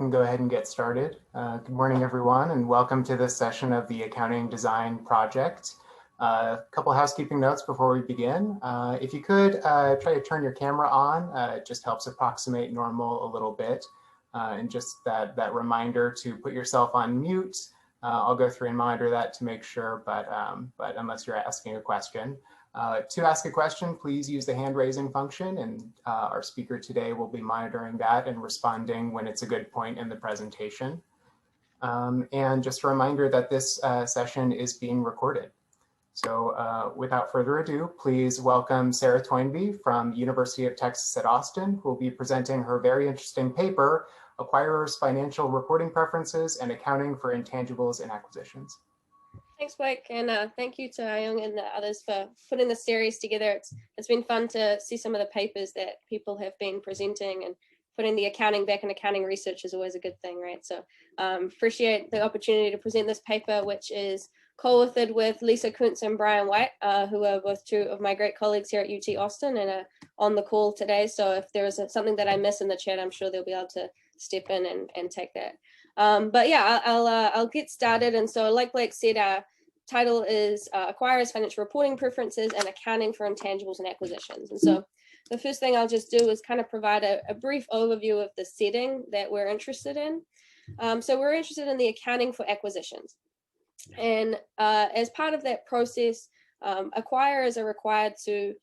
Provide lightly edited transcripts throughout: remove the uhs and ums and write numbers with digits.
can go ahead and get started. Good morning, everyone, and welcome to this session of the Accounting Design Project. A couple housekeeping notes before we begin. If you could try to turn your camera on, it just helps approximate normal a little bit. And just that reminder to put yourself on mute. I'll go through and monitor that to make sure, but unless you're asking a question. To ask a question, please use the hand raising function, and our speaker today will be monitoring that and responding when it's a good point in the presentation. And just a reminder that this session is being recorded. So without further ado, please welcome Sara Toynbee from University of Texas at Austin, who will be presenting her very interesting paper, Acquirers' Financial Reporting Preferences and Accounting for Intangibles and Acquisitions. Thanks, Blake, and thank you to Ayung and the others for putting this series together. It's been fun to see some of the papers that people have been presenting, and putting the accounting back in accounting research is always a good thing, right? So appreciate the opportunity to present this paper, which is co-authored with Lisa Kuntz and Brian White, who are both two of my great colleagues here at UT Austin and are on the call today. So if there's something that I miss in the chat, I'm sure they'll be able to step in and take that. But yeah, I'll get started. And so like Blake said, our title is Acquirers' Financial Reporting Preferences and Accounting for Intangibles and Acquisitions. And so the first thing I'll just do is kind of provide a brief overview of the setting that we're interested in. So we're interested in the accounting for acquisitions. And as part of that process, acquirers are required to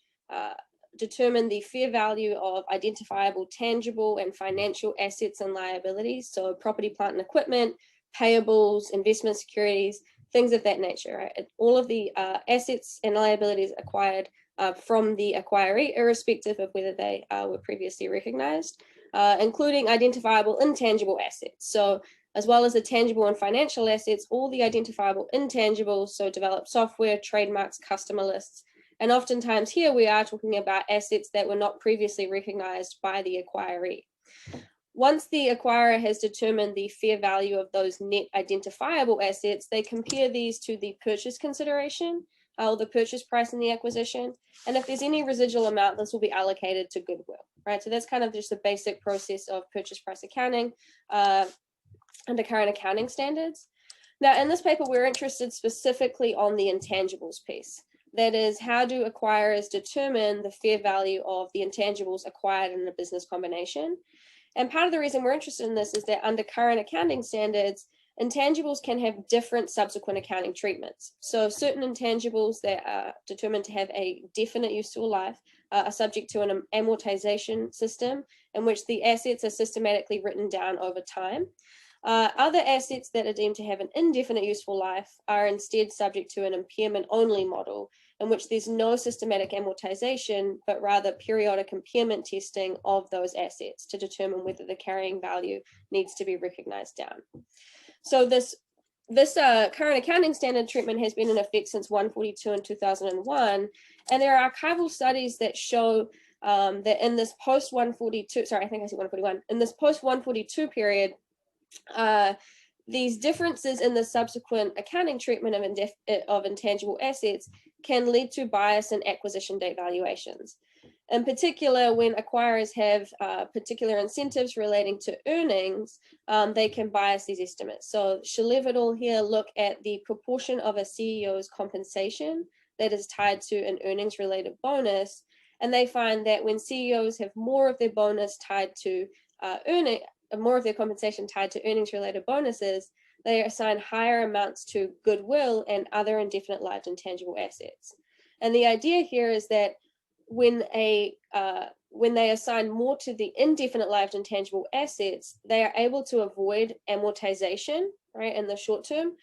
determine the fair value of identifiable tangible and financial assets and liabilities, so property, plant, and equipment, payables, investment securities, things of that nature, right? All of the assets and liabilities acquired from the acquiree, irrespective of whether they were previously recognized, including identifiable intangible assets. So as well as the tangible and financial assets, all the identifiable intangibles, so developed software, trademarks, customer lists. And oftentimes here we are talking about assets that were not previously recognized by the acquiree. Once the acquirer has determined the fair value of those net identifiable assets, they compare these to the purchase consideration, or the purchase price in the acquisition. And if there's any residual amount, this will be allocated to goodwill, right? So that's kind of just the basic process of purchase price accounting under current accounting standards. Now, in this paper, we're interested specifically on the intangibles piece. That is, how do acquirers determine the fair value of the intangibles acquired in a business combination? And part of the reason we're interested in this is that under current accounting standards, intangibles can have different subsequent accounting treatments. So certain intangibles that are determined to have a definite useful life are subject to an amortization system in which the assets are systematically written down over time. Other assets that are deemed to have an indefinite useful life are instead subject to an impairment-only model in which there's no systematic amortization, but rather periodic impairment testing of those assets to determine whether the carrying value needs to be recognized down. So this current accounting standard treatment has been in effect since 142 in 2001, and there are archival studies that show that in this post-142, sorry, I think I said 141, in this post-142 period, these differences in the subsequent accounting treatment of intangible assets can lead to bias in acquisition date valuations. In particular, when acquirers have particular incentives relating to earnings, they can bias these estimates. So Shalev et al. Here look at the proportion of a CEO's compensation that is tied to an earnings-related bonus, and they find that when CEOs have more of their bonus tied to more of their compensation tied to earnings-related bonuses, they assign higher amounts to goodwill and other indefinite-lived intangible assets. And the idea here is that when they assign more to the indefinite-lived intangible assets, they are able to avoid amortization, right, in the short term,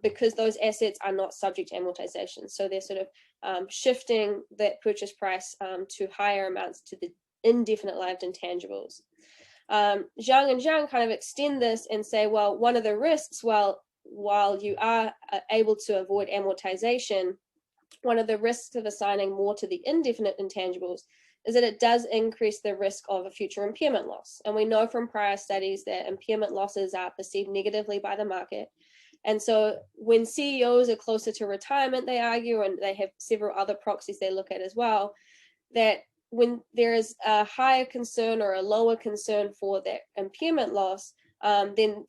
because those assets are not subject to amortization. So they're sort of shifting that purchase price to higher amounts to the indefinite-lived intangibles. Zhang and Zhang kind of extend this and say, well, one of the risks, while you are able to avoid amortization, one of the risks of assigning more to the indefinite intangibles is that it does increase the risk of a future impairment loss. And we know from prior studies that impairment losses are perceived negatively by the market. And so when CEOs are closer to retirement, they argue, and they have several other proxies they look at as well, that when there is a higher concern or a lower concern for that impairment loss, then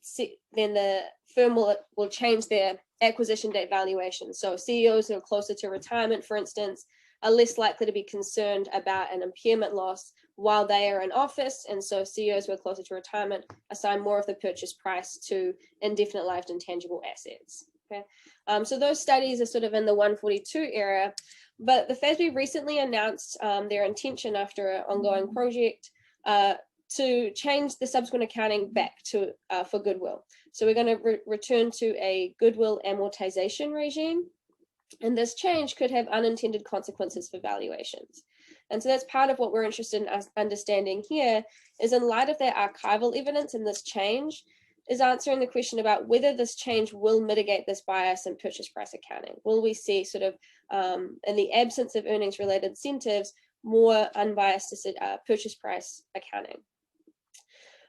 the firm will change their acquisition date valuation. So CEOs who are closer to retirement, for instance, are less likely to be concerned about an impairment loss while they are in office. And so CEOs who are closer to retirement assign more of the purchase price to indefinite lived intangible assets. Okay, so those studies are sort of in the 142 area, but the FASB recently announced their intention after an ongoing project to change the subsequent accounting back to for goodwill. So we're going to return to a goodwill amortization regime, and this change could have unintended consequences for valuations. And so that's part of what we're interested in understanding here, is in light of that archival evidence and this change, is answering the question about whether this change will mitigate this bias in purchase price accounting. Will we see sort of, in the absence of earnings related incentives, more unbiased purchase price accounting?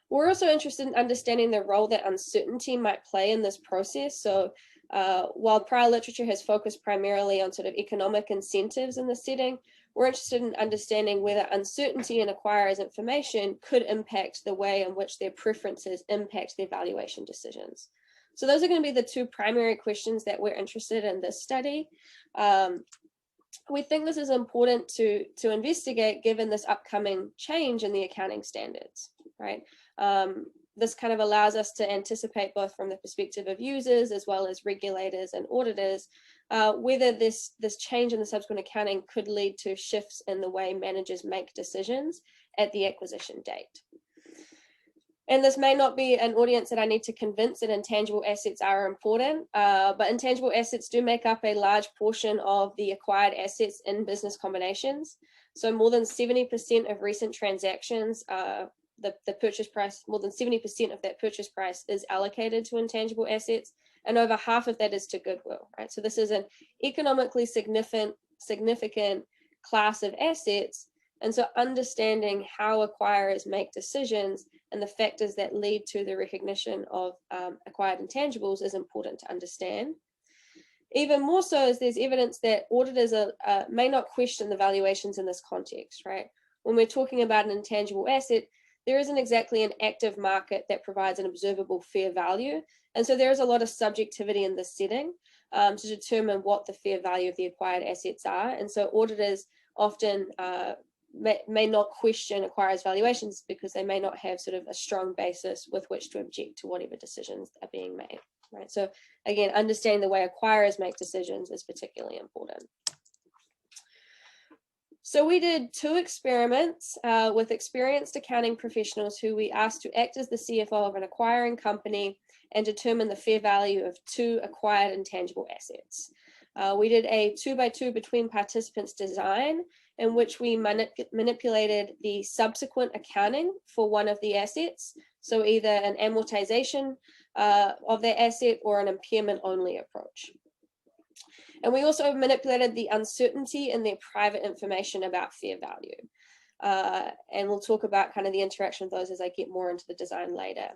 We're also interested in understanding the role that uncertainty might play in this process. So while prior literature has focused primarily on sort of economic incentives in this setting, we're interested in understanding whether uncertainty in acquirers' information could impact the way in which their preferences impact their valuation decisions. So those are going to be the two primary questions that we're interested in this study. We think this is important to investigate given this upcoming change in the accounting standards, right? This kind of allows us to anticipate, both from the perspective of users as well as regulators and auditors, whether this change in the subsequent accounting could lead to shifts in the way managers make decisions at the acquisition date. And this may not be an audience that I need to convince that intangible assets are important, but intangible assets do make up a large portion of the acquired assets in business combinations. So more than 70% of recent transactions, the purchase price, more than 70% of that purchase price is allocated to intangible assets, and over half of that is to goodwill, right? So this is an economically significant class of assets. And so understanding how acquirers make decisions and the factors that lead to the recognition of acquired intangibles is important to understand. Even more so as there's evidence that auditors may not question the valuations in this context, right? When we're talking about an intangible asset, there isn't exactly an active market that provides an observable fair value. And so there is a lot of subjectivity in this setting to determine what the fair value of the acquired assets are. And so auditors often may not question acquirers' valuations because they may not have sort of a strong basis with which to object to whatever decisions are being made, right? So again, understanding the way acquirers make decisions is particularly important. So we did 2 experiments with experienced accounting professionals who we asked to act as the CFO of an acquiring company and determine the fair value of 2 acquired intangible assets. We did a 2x2 between participants design in which we manipulated the subsequent accounting for one of the assets. So either an amortization of the asset or an impairment only approach. And we also manipulated the uncertainty in their private information about fair value. And we'll talk about kind of the interaction of those as I get more into the design later.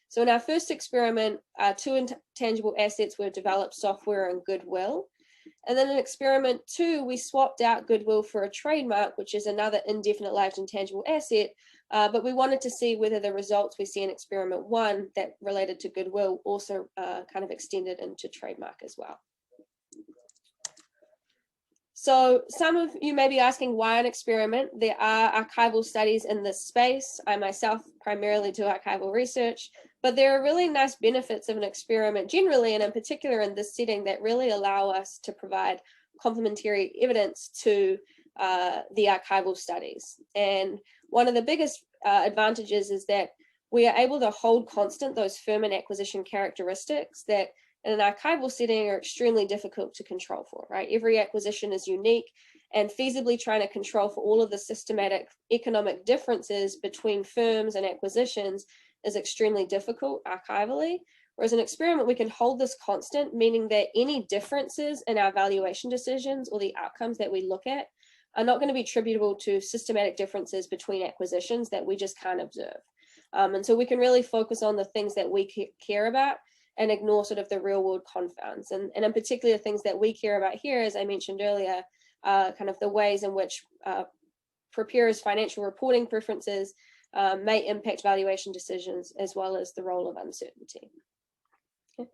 So in our first experiment, 2 intangible assets were developed software and goodwill. And then in experiment 2, we swapped out goodwill for a trademark, which is another indefinite lived intangible asset. But we wanted to see whether the results we see in experiment 1 that related to goodwill also kind of extended into trademark as well. So some of you may be asking why an experiment. There are archival studies in this space. I myself primarily do archival research, but there are really nice benefits of an experiment generally, and in particular in this setting, that really allow us to provide complementary evidence to the archival studies. And one of the biggest advantages is that we are able to hold constant those firm and acquisition characteristics that in an archival setting are extremely difficult to control for, right? Every acquisition is unique, and feasibly trying to control for all of the systematic economic differences between firms and acquisitions is extremely difficult archivally. Whereas an experiment, we can hold this constant, meaning that any differences in our valuation decisions or the outcomes that we look at are not going to be attributable to systematic differences between acquisitions that we just can't observe. And so we can really focus on the things that we care about and ignore sort of the real world confounds. And in particular, the things that we care about here, as I mentioned earlier, kind of the ways in which preparers' financial reporting preferences may impact valuation decisions, as well as the role of uncertainty. Okay.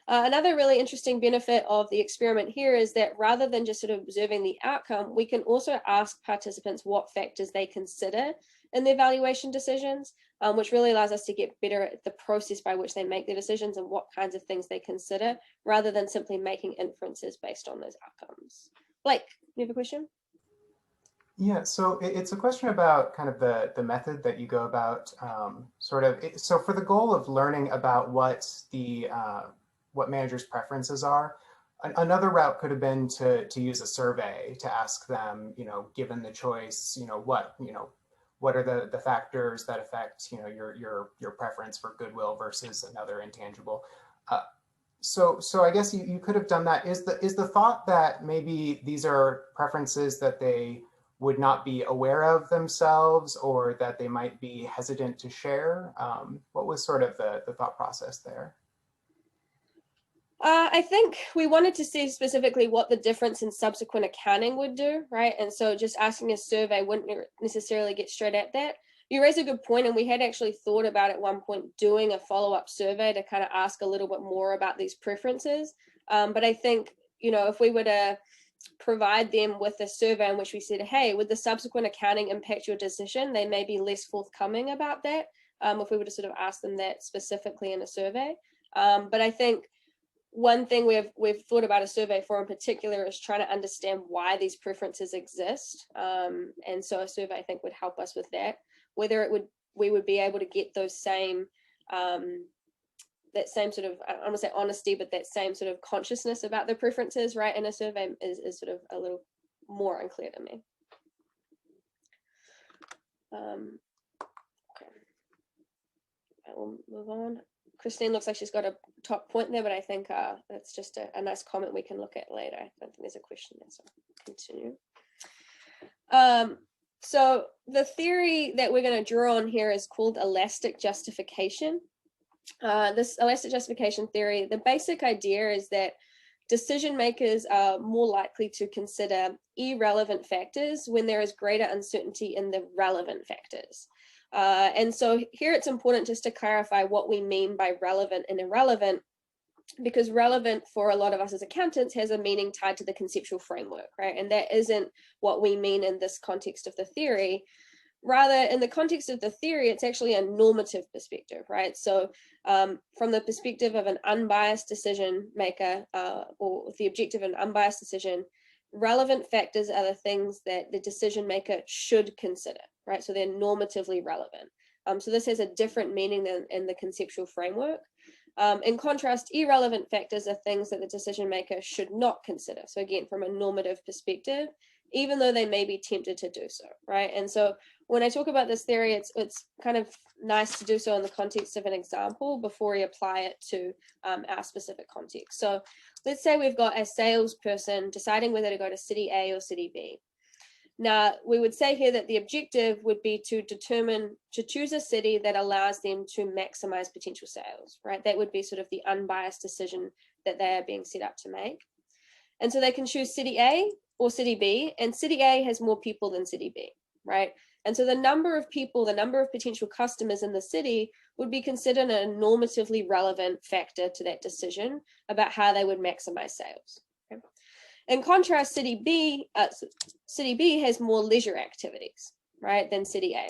Another really interesting benefit of the experiment here is that rather than just sort of observing the outcome, we can also ask participants what factors they consider in their valuation decisions, which really allows us to get better at the process by which they make their decisions and what kinds of things they consider, rather than simply making inferences based on those outcomes. Blake, you have a question? Yeah, so it's a question about kind of the method that you go about so for the goal of learning about what managers' preferences are, another route could have been to use a survey to ask them, given the choice, what are the factors that affect, your preference for goodwill versus another intangible. So I guess you could have done that. Is the thought that maybe these are preferences that they would not be aware of themselves, or that they might be hesitant to share? What was sort of the thought process there? I think we wanted to see specifically what the difference in subsequent accounting would do, right? And so just asking a survey wouldn't necessarily get straight at that. You raise a good point, and we had actually thought about at one point doing a follow-up survey to kind of ask a little bit more about these preferences. But I think, if we were to provide them with a survey in which we said, hey, would the subsequent accounting impact your decision, they may be less forthcoming about that, if we were to sort of ask them that specifically in a survey. But I think one thing we've thought about a survey for in particular is trying to understand why these preferences exist. And so a survey, I think, would help us with that. Whether we would be able to get those same that same sort of, I don't want to say honesty, but that same sort of consciousness about the preferences, right, in a survey is sort of a little more unclear to me. Okay, I will move on. Christine looks like she's got a top point there, but I think that's just a nice comment we can look at later. I don't think there's a question there, so I'll continue. So the theory that we're going to draw on here is called elastic justification. This elastic justification theory, the basic idea is that decision makers are more likely to consider irrelevant factors when there is greater uncertainty in the relevant factors. And so here it's important just to clarify what we mean by relevant and irrelevant, because relevant for a lot of us as accountants has a meaning tied to the conceptual framework, right? And that isn't what we mean in this context of the theory. Rather, in the context of the theory, it's actually a normative perspective, right? So from the perspective of an unbiased decision maker, or with the objective of an unbiased decision, relevant factors are the things that the decision maker should consider, right? So they're normatively relevant. So this has a different meaning than in the conceptual framework. In contrast, irrelevant factors are things that the decision maker should not consider. So again, from a normative perspective, even though they may be tempted to do so, right? And so when I talk about this theory, it's kind of nice to do so in the context of an example before we apply it to our specific context. So let's say we've got a salesperson deciding whether to go to city A or city B. Now, we would say here that the objective would be to choose a city that allows them to maximize potential sales, right? That would be sort of the unbiased decision that they are being set up to make. And so they can choose city A or city B, and city A has more people than city B, right? And so the number of people, the number of potential customers in the city would be considered a normatively relevant factor to that decision about how they would maximize sales. Okay? In contrast, city B has more leisure activities, right, than city A.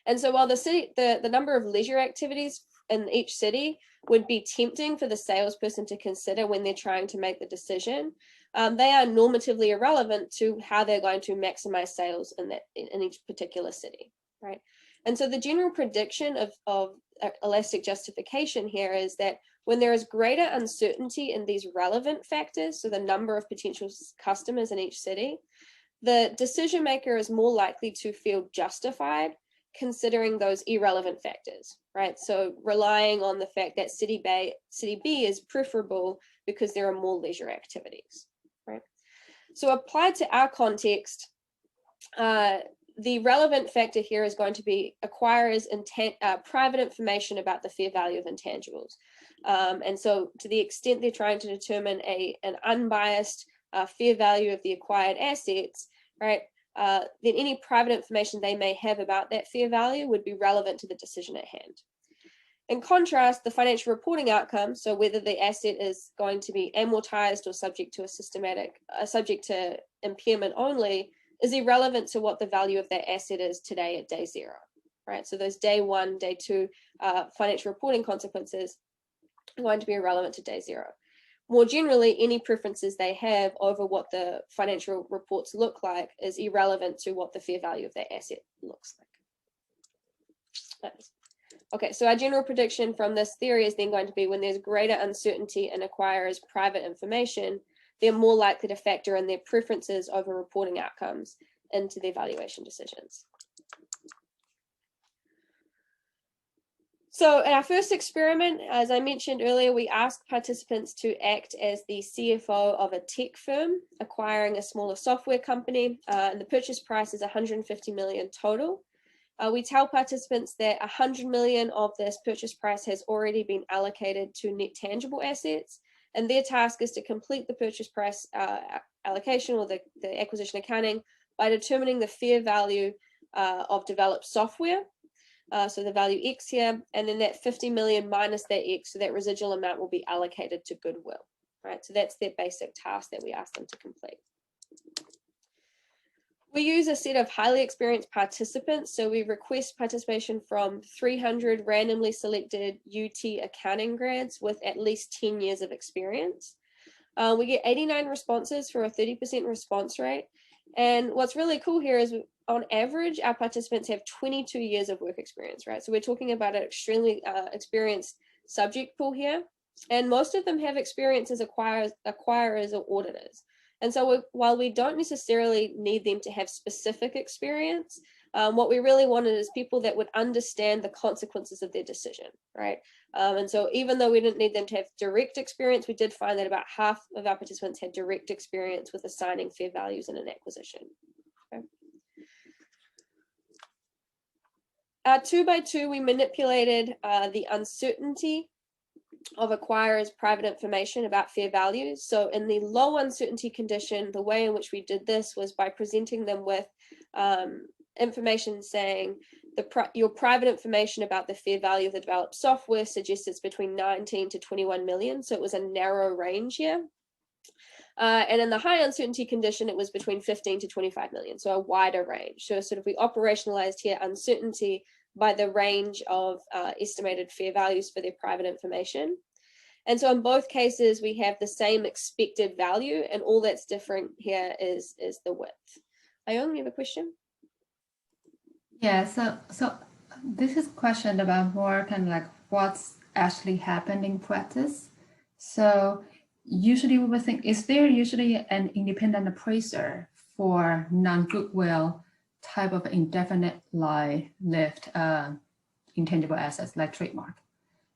And so while the number of leisure activities in each city would be tempting for the salesperson to consider when they're trying to make the decision, they are normatively irrelevant to how they're going to maximize sales in each particular city, right? And so the general prediction of elastic justification here is that when there is greater uncertainty in these relevant factors, so the number of potential customers in each city, the decision maker is more likely to feel justified considering those irrelevant factors, right? So relying on the fact that city B is preferable because there are more leisure activities, right? So applied to our context, the relevant factor here is going to be acquirers' private information about the fair value of intangibles. And so to the extent they're trying to determine an unbiased fair value of the acquired assets, right, then any private information they may have about that fair value would be relevant to the decision at hand. In contrast, the financial reporting outcome, so whether the asset is going to be amortized or subject to impairment only, is irrelevant to what the value of that asset is today at day zero, right? So those day one, day two financial reporting consequences are going to be irrelevant to day zero. More generally, any preferences they have over what the financial reports look like is irrelevant to what the fair value of that asset looks like. Okay, so our general prediction from this theory is then going to be when there's greater uncertainty in acquirers' private information, they're more likely to factor in their preferences over reporting outcomes into their valuation decisions. So in our first experiment, as I mentioned earlier, we asked participants to act as the CFO of a tech firm acquiring a smaller software company, and the purchase price is 150 million total. We tell participants that 100 million of this purchase price has already been allocated to net tangible assets, and their task is to complete the purchase price allocation or the acquisition accounting by determining the fair value of developed software. So the value X here, and then that 50 million minus that X, so that residual amount will be allocated to goodwill, right? So that's their basic task that we ask them to complete. We use a set of highly experienced participants, so we request participation from 300 randomly selected UT accounting grads with at least 10 years of experience. We get 89 responses for a 30% response rate. And what's really cool here is on average, our participants have 22 years of work experience, right? So we're talking about an extremely experienced subject pool here. And most of them have experience as acquirers or auditors. And so while we don't necessarily need them to have specific experience, what we really wanted is people that would understand the consequences of their decision, right? And so even though we didn't need them to have direct experience, we did find that about half of our participants had direct experience with assigning fair values in an acquisition. Okay. 2 by 2, we manipulated the uncertainty of acquirers' private information about fair values. So in the low uncertainty condition, the way in which we did this was by presenting them with information saying your private information about the fair value of the developed software suggests it's between 19 to 21 million. So it was a narrow range here. And in the high uncertainty condition, it was between 15 to 25 million, so a wider range. So sort of we operationalized here uncertainty by the range of estimated fair values for their private information. And so in both cases, we have the same expected value, and all that's different here is the width. Ayong, you have a question? Yeah, so this is a question about more kind of like what's actually happened in practice. So usually we would think, is there usually an independent appraiser for non-goodwill type of indefinite-lived intangible assets like trademark?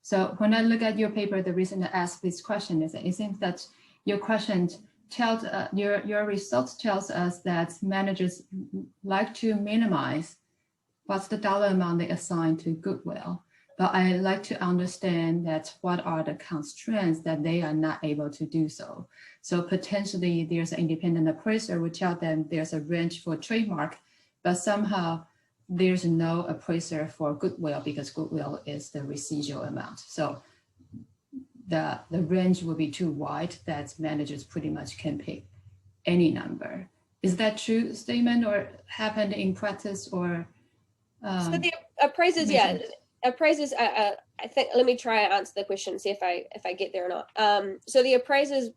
So when I look at your paper, the reason I ask this question is it seems that your question tells your results tells us that managers like to minimize what's the dollar amount they assign to goodwill. But I like to understand that what are the constraints that they are not able to do so. So potentially there's an independent appraiser who tell them there's a range for trademark, but somehow there's no appraiser for goodwill because goodwill is the residual amount. So the range will be too wide that managers pretty much can pick any number. Is that true statement or happened in practice or? So the appraisers, yeah. Appraisers, I think, let me try and answer the question, see if I get there or not. So the appraisers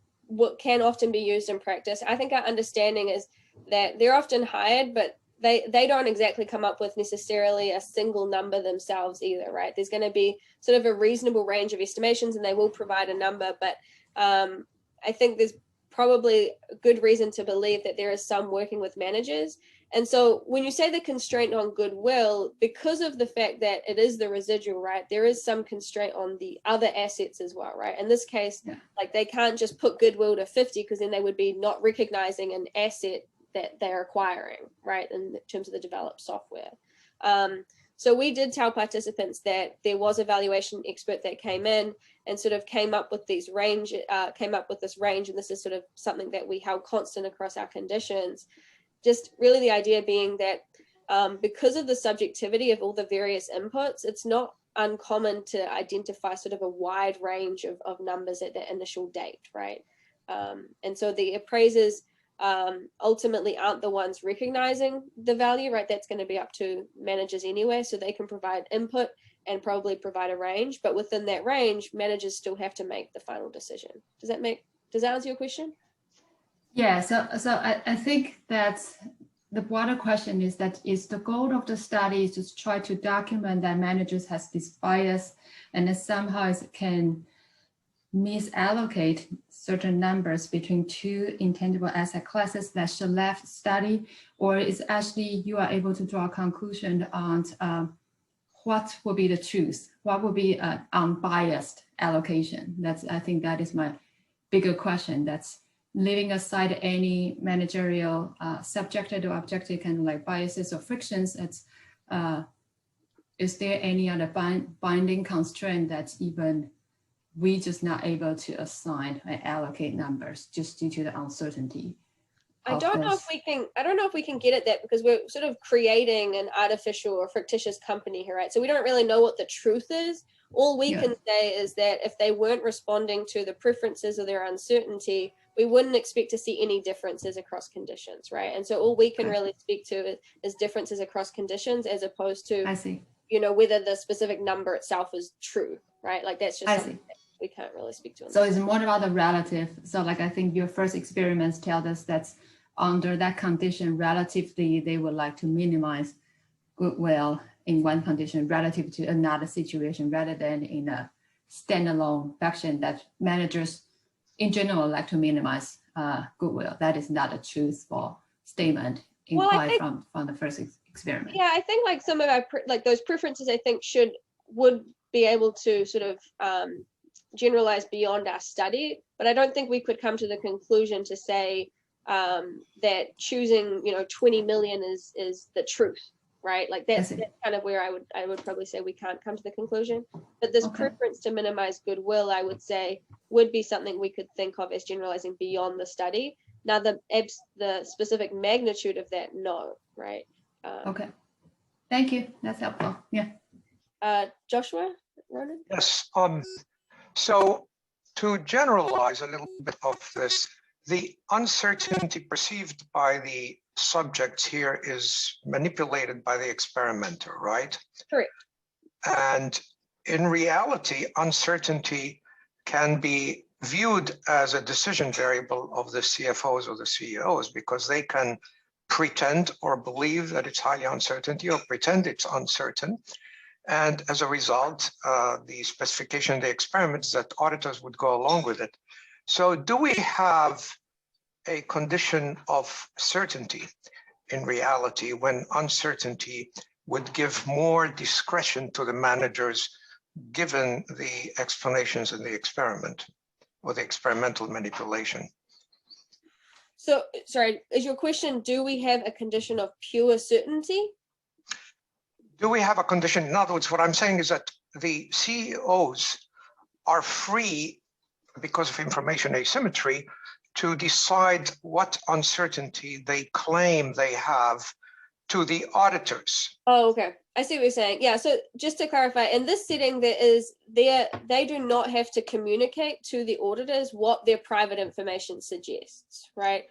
can often be used in practice. I think our understanding is that they're often hired, but they don't exactly come up with necessarily a single number themselves either, right? There's going to be sort of a reasonable range of estimations and they will provide a number, but I think there's probably a good reason to believe that there is some working with managers. And so when you say the constraint on goodwill, because of the fact that it is the residual, right, there is some constraint on the other assets as well, right? In this case, like they can't just put goodwill to 50 because then they would be not recognizing an asset that they're acquiring, right, in terms of the developed software. So we did tell participants that there was a valuation expert that came in and sort of came up with this range, and this is sort of something that we held constant across our conditions, just really the idea being that because of the subjectivity of all the various inputs, it's not uncommon to identify sort of a wide range of numbers at the initial date, right? And so the appraisers ultimately aren't the ones recognizing the value, right? That's going to be up to managers anyway, so they can provide input and probably provide a range, but within that range, managers still have to make the final decision. Does that answer your question? Yeah, so I think that's the broader question is that is the goal of the study is to try to document that managers has this bias and that somehow it can misallocate certain numbers between two intangible asset classes that should left study, or is actually you are able to draw a conclusion on what will be the truth, what will be an unbiased allocation. I think that is my bigger question. That's leaving aside any managerial subjective or objective kind of like biases or frictions. Is there any other binding constraint that's even we just not able to assign and allocate numbers just due to the uncertainty? I don't know if we can get at that because we're sort of creating an artificial or fictitious company here, right? So we don't really know what the truth is. All we can say is that if they weren't responding to the preferences or their uncertainty, we wouldn't expect to see any differences across conditions, right? And so all we can really speak to is differences across conditions as opposed to, whether the specific number itself is true, right? Like that's just something that we can't really speak to. So it's more about the relative. So like I think your first experiments tell us that's under that condition, relatively, they would like to minimize goodwill in one condition relative to another situation rather than in a standalone fashion that managers in general like to minimize goodwill. That is not a truthful statement implied from the first experiment. Yeah, I think like some of our those preferences I think would be able to sort of generalize beyond our study, but I don't think we could come to the conclusion to say that choosing 20 million is the truth, right? Like that's kind of where I would probably say we can't come to the conclusion. But this preference to minimize goodwill, I would say, would be something we could think of as generalizing beyond the study. Now the specific magnitude of that, no, right? Okay, thank you. That's helpful. Yeah. Joshua, Ronan? Yes. So to generalize a little bit of this, the uncertainty perceived by the subjects here is manipulated by the experimenter, right? Correct. And in reality, uncertainty can be viewed as a decision variable of the CFOs or the CEOs because they can pretend or believe that it's highly uncertainty or pretend it's uncertain. And as a result, the specification of the experiment is that auditors would go along with it. So do we have a condition of certainty in reality when uncertainty would give more discretion to the managers given the explanations in the experiment or the experimental manipulation? So, sorry, is your question, do we have a condition of pure certainty? Do we have a condition? In other words, what I'm saying is that the CEOs are free, because of information asymmetry, to decide what uncertainty they claim they have to the auditors. Oh, okay. I see what you're saying. Yeah, so just to clarify, in this setting, they do not have to communicate to the auditors what their private information suggests, right?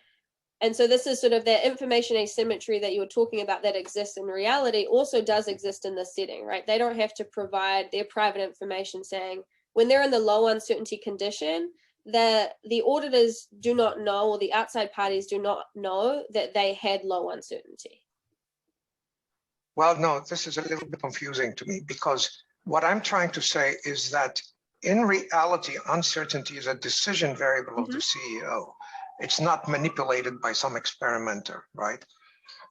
And so this is sort of that information asymmetry that you were talking about that exists in reality also does exist in this setting, right? They don't have to provide their private information saying, when they're in the low uncertainty condition, that the auditors do not know, or the outside parties do not know that they had low uncertainty. Well, no, this is a little bit confusing to me because what I'm trying to say is that in reality, uncertainty is a decision variable of the CEO. It's not manipulated by some experimenter, right?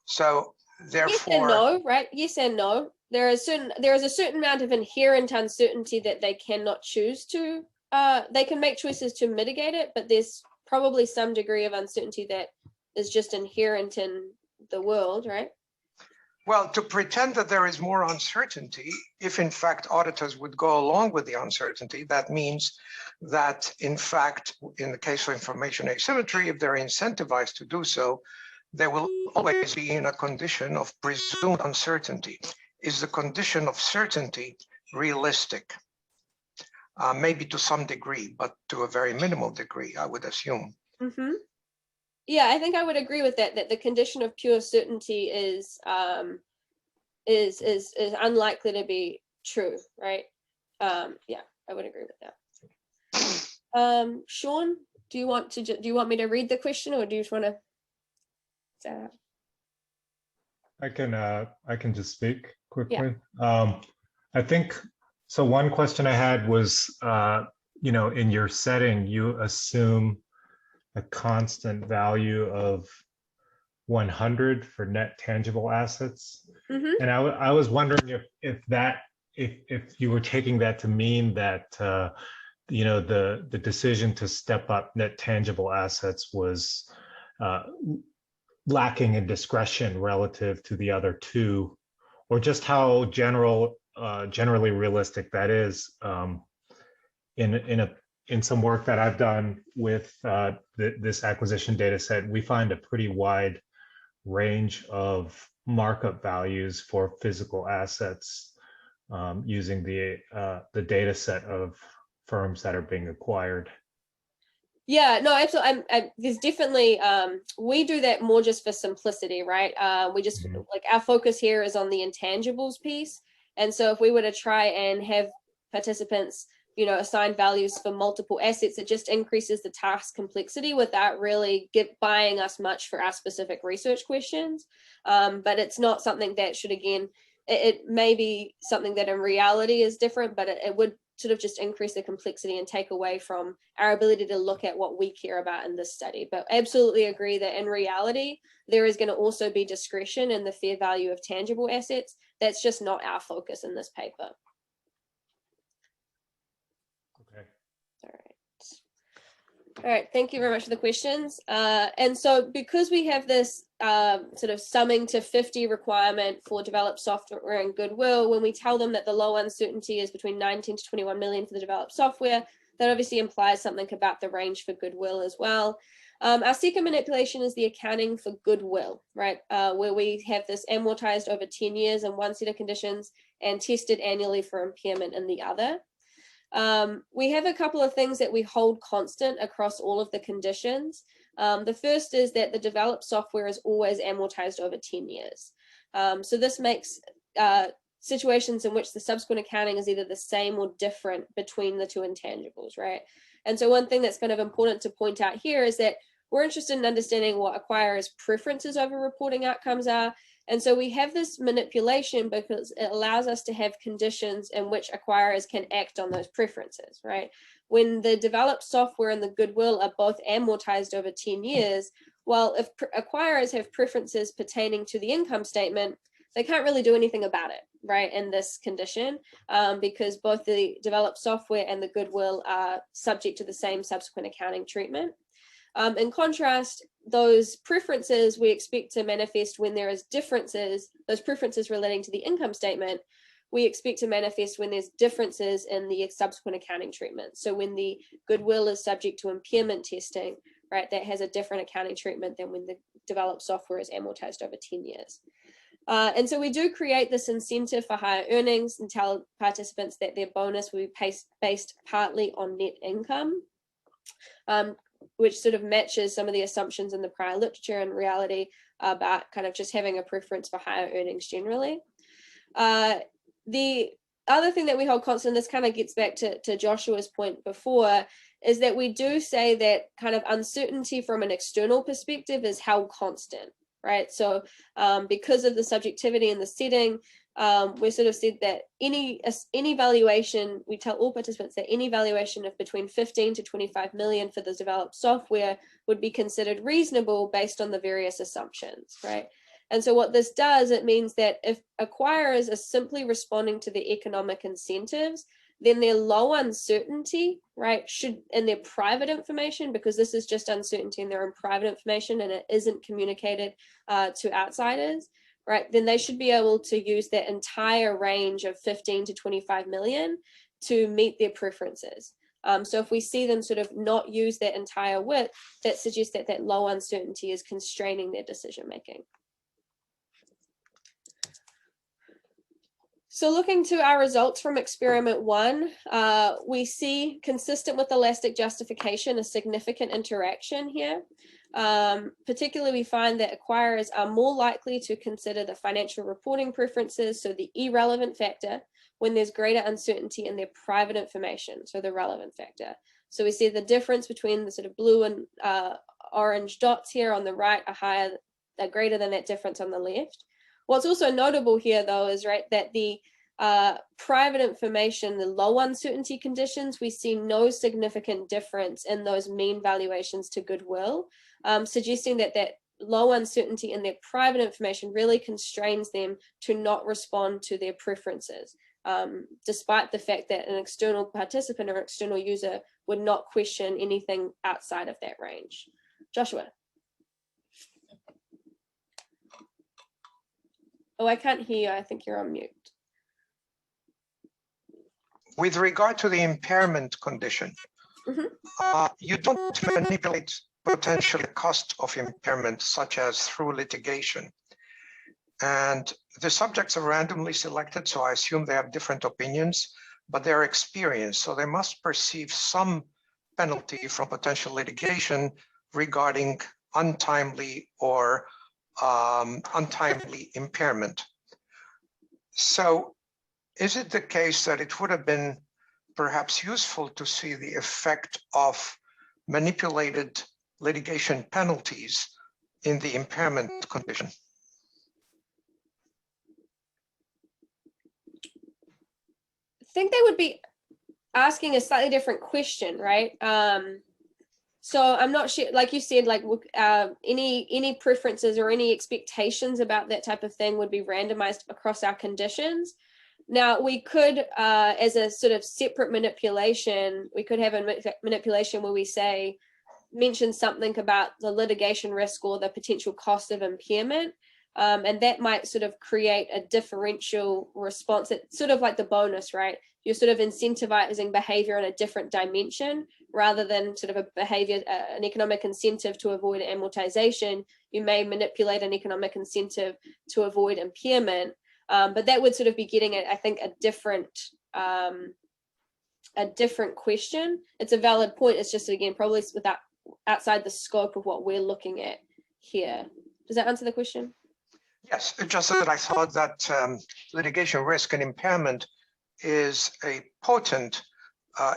So therefore, yes and no, right? Yes and no. There is a certain amount of inherent uncertainty that they cannot choose to. They can make choices to mitigate it, but there's probably some degree of uncertainty that is just inherent in the world, right? Well, to pretend that there is more uncertainty, if in fact auditors would go along with the uncertainty, that means that in fact, in the case of information asymmetry, if they're incentivized to do so, they will always be in a condition of presumed uncertainty. Is the condition of certainty realistic? Maybe to some degree, but to a very minimal degree, I would assume. Mm-hmm. Yeah, I think I would agree with that. That the condition of pure certainty is unlikely to be true, right? Yeah, I would agree with that. Sean, do you want me to read the question, or do you just want to? I can just speak quickly. Yeah. I think so. One question I had was, in your setting, you assume a constant value of 100 for net tangible assets, and I was wondering if you were taking that to mean that the decision to step up net tangible assets was lacking in discretion relative to the other two, or just how generally realistic that is. In some work that I've done with this acquisition data set, we find a pretty wide range of markup values for physical assets using the data set of firms that are being acquired. Yeah, no, absolutely. There's definitely, we do that more just for simplicity, right? We just, like, our focus here is on the intangibles piece. And so if we were to try and have participants, assign values for multiple assets, it just increases the task complexity without really buying us much for our specific research questions. But it's not something that should, again, it may be something that in reality is different, but it would sort of just increase the complexity and take away from our ability to look at what we care about in this study. But absolutely agree that in reality, there is going to also be discretion in the fair value of tangible assets. That's just not our focus in this paper. Okay. All right, thank you very much for the questions. And so because we have this sort of summing to 50 requirement for developed software and goodwill, when we tell them that the low uncertainty is between 19 to 21 million for the developed software, that obviously implies something about the range for goodwill as well. Our second manipulation is the accounting for goodwill, right? Where we have this amortized over 10 years in one set of conditions and tested annually for impairment in the other. We have a couple of things that we hold constant across all of the conditions. The first is that the developed software is always amortized over 10 years. So this makes situations in which the subsequent accounting is either the same or different between the two intangibles, right? And so one thing that's kind of important to point out here is that we're interested in understanding what acquirers' preferences over reporting outcomes are. And so we have this manipulation because it allows us to have conditions in which acquirers can act on those preferences, right? When the developed software and the goodwill are both amortized over 10 years, well, if acquirers have preferences pertaining to the income statement, they can't really do anything about it, right, in this condition, because both the developed software and the goodwill are subject to the same subsequent accounting treatment. In contrast, those preferences we expect to manifest when there is differences, those preferences relating to the income statement, we expect to manifest when there's differences in the subsequent accounting treatment. So when the goodwill is subject to impairment testing, right, that has a different accounting treatment than when the developed software is amortized over 10 years. And so we do create this incentive for higher earnings and tell participants that their bonus will be based partly on net income, which sort of matches some of the assumptions in the prior literature and reality about kind of just having a preference for higher earnings generally. The other thing that we hold constant, this kind of gets back to Joshua's point before, is that we do say that kind of uncertainty from an external perspective is held constant, right? So because of the subjectivity in the setting, we sort of said that any valuation, we tell all participants that any valuation of between 15 to 25 million for the developed software would be considered reasonable based on the various assumptions, right? And so what this does, it means that if acquirers are simply responding to the economic incentives, then their low uncertainty, right, should, in their private information, because this is just uncertainty in their own private information and it isn't communicated to outsiders, right, then they should be able to use that entire range of 15 to 25 million to meet their preferences. So if we see them sort of not use that entire width, that suggests that that low uncertainty is constraining their decision making. So looking to our results from experiment 1, we see, consistent with elastic justification, a significant interaction here. Particularly, we find that acquirers are more likely to consider the financial reporting preferences, so the irrelevant factor, when there's greater uncertainty in their private information, so the relevant factor. So we see the difference between the sort of blue and orange dots here on the right are greater than that difference on the left. What's also notable here, though, is that the private information, the low uncertainty conditions, we see no significant difference in those mean valuations to goodwill, suggesting that that low uncertainty in their private information really constrains them to not respond to their preferences, despite the fact that an external participant or external user would not question anything outside of that range. Joshua. Oh, I can't hear you. I think you're on mute. With regard to the impairment condition, you don't manipulate potential cost of impairment, such as through litigation. And the subjects are randomly selected, so I assume they have different opinions, but they're experienced, so they must perceive some penalty from potential litigation regarding untimely or untimely impairment. So is it the case that it would have been perhaps useful to see the effect of manipulated litigation penalties in the impairment condition? I think they would be asking a slightly different question, right? So I'm not sure, like you said, like any preferences or any expectations about that type of thing would be randomized across our conditions. Now we could, as a sort of separate manipulation, we could have a manipulation where we say, mention something about the litigation risk or the potential cost of impairment. And that might sort of create a differential response. It's sort of like the bonus, right? You're sort of incentivizing behavior in a different dimension rather than sort of a behavior, an economic incentive to avoid amortization. You may manipulate an economic incentive to avoid impairment, but that would sort of be getting at, I think, a different question. It's a valid point. It's just, again, probably outside the scope of what we're looking at here. Does that answer the question? Yes, it's just that I thought that litigation risk and impairment is a potent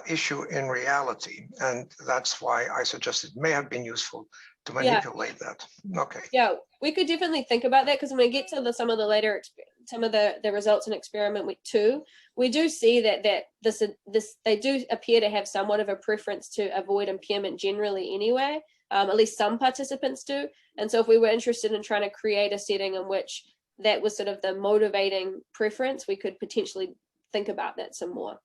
issue in reality, and that's why I suggested it may have been useful to manipulate that. Okay. Yeah, we could definitely think about that, because when we get to some of the results in experiment 2, we do see that they do appear to have somewhat of a preference to avoid impairment generally anyway. At least some participants do. And so if we were interested in trying to create a setting in which that was sort of the motivating preference, we could potentially think about that some more.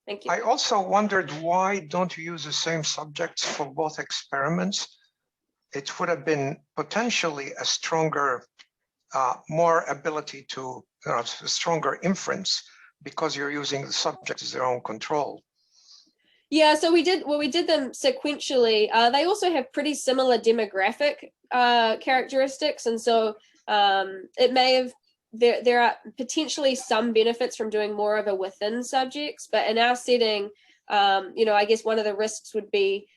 Thank you. I also wondered, why don't you use the same subjects for both experiments? It would have been potentially a stronger, more ability to, a stronger inference, because you're using the subjects as their own control. Yeah, so we did them sequentially. They also have pretty similar demographic characteristics, and so it may have, there are potentially some benefits from doing more of a within subjects, but in our setting, I guess one of the risks would be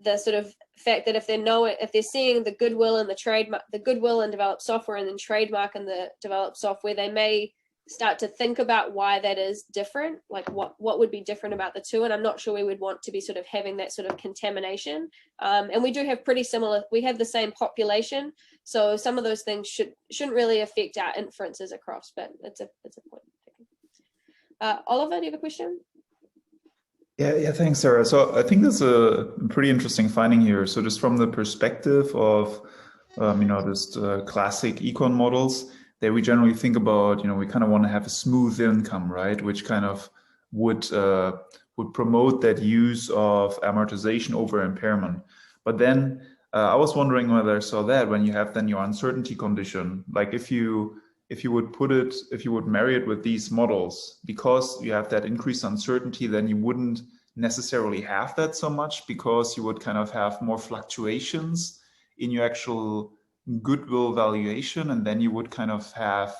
the sort of fact that if they're seeing the goodwill and the trademark, the goodwill in developed software and then trademark in the developed software, they may start to think about why that is different, like what would be different about the two. And I'm not sure we would want to be sort of having that sort of contamination. And we do have pretty similar, we have the same population. So some of those things shouldn't really affect our inferences across, but it's a point. Oliver, do you have a question? Yeah, thanks, Sarah. So I think there's a pretty interesting finding here. So just from the perspective of, just classic econ models, that we generally think about, we kind of want to have a smooth income, right? Which kind of would promote that use of amortization over impairment. But then I was wondering whether I saw that when you have then your uncertainty condition, like if you would marry it with these models, because you have that increased uncertainty, then you wouldn't necessarily have that so much, because you would kind of have more fluctuations in your actual goodwill valuation, and then you would kind of have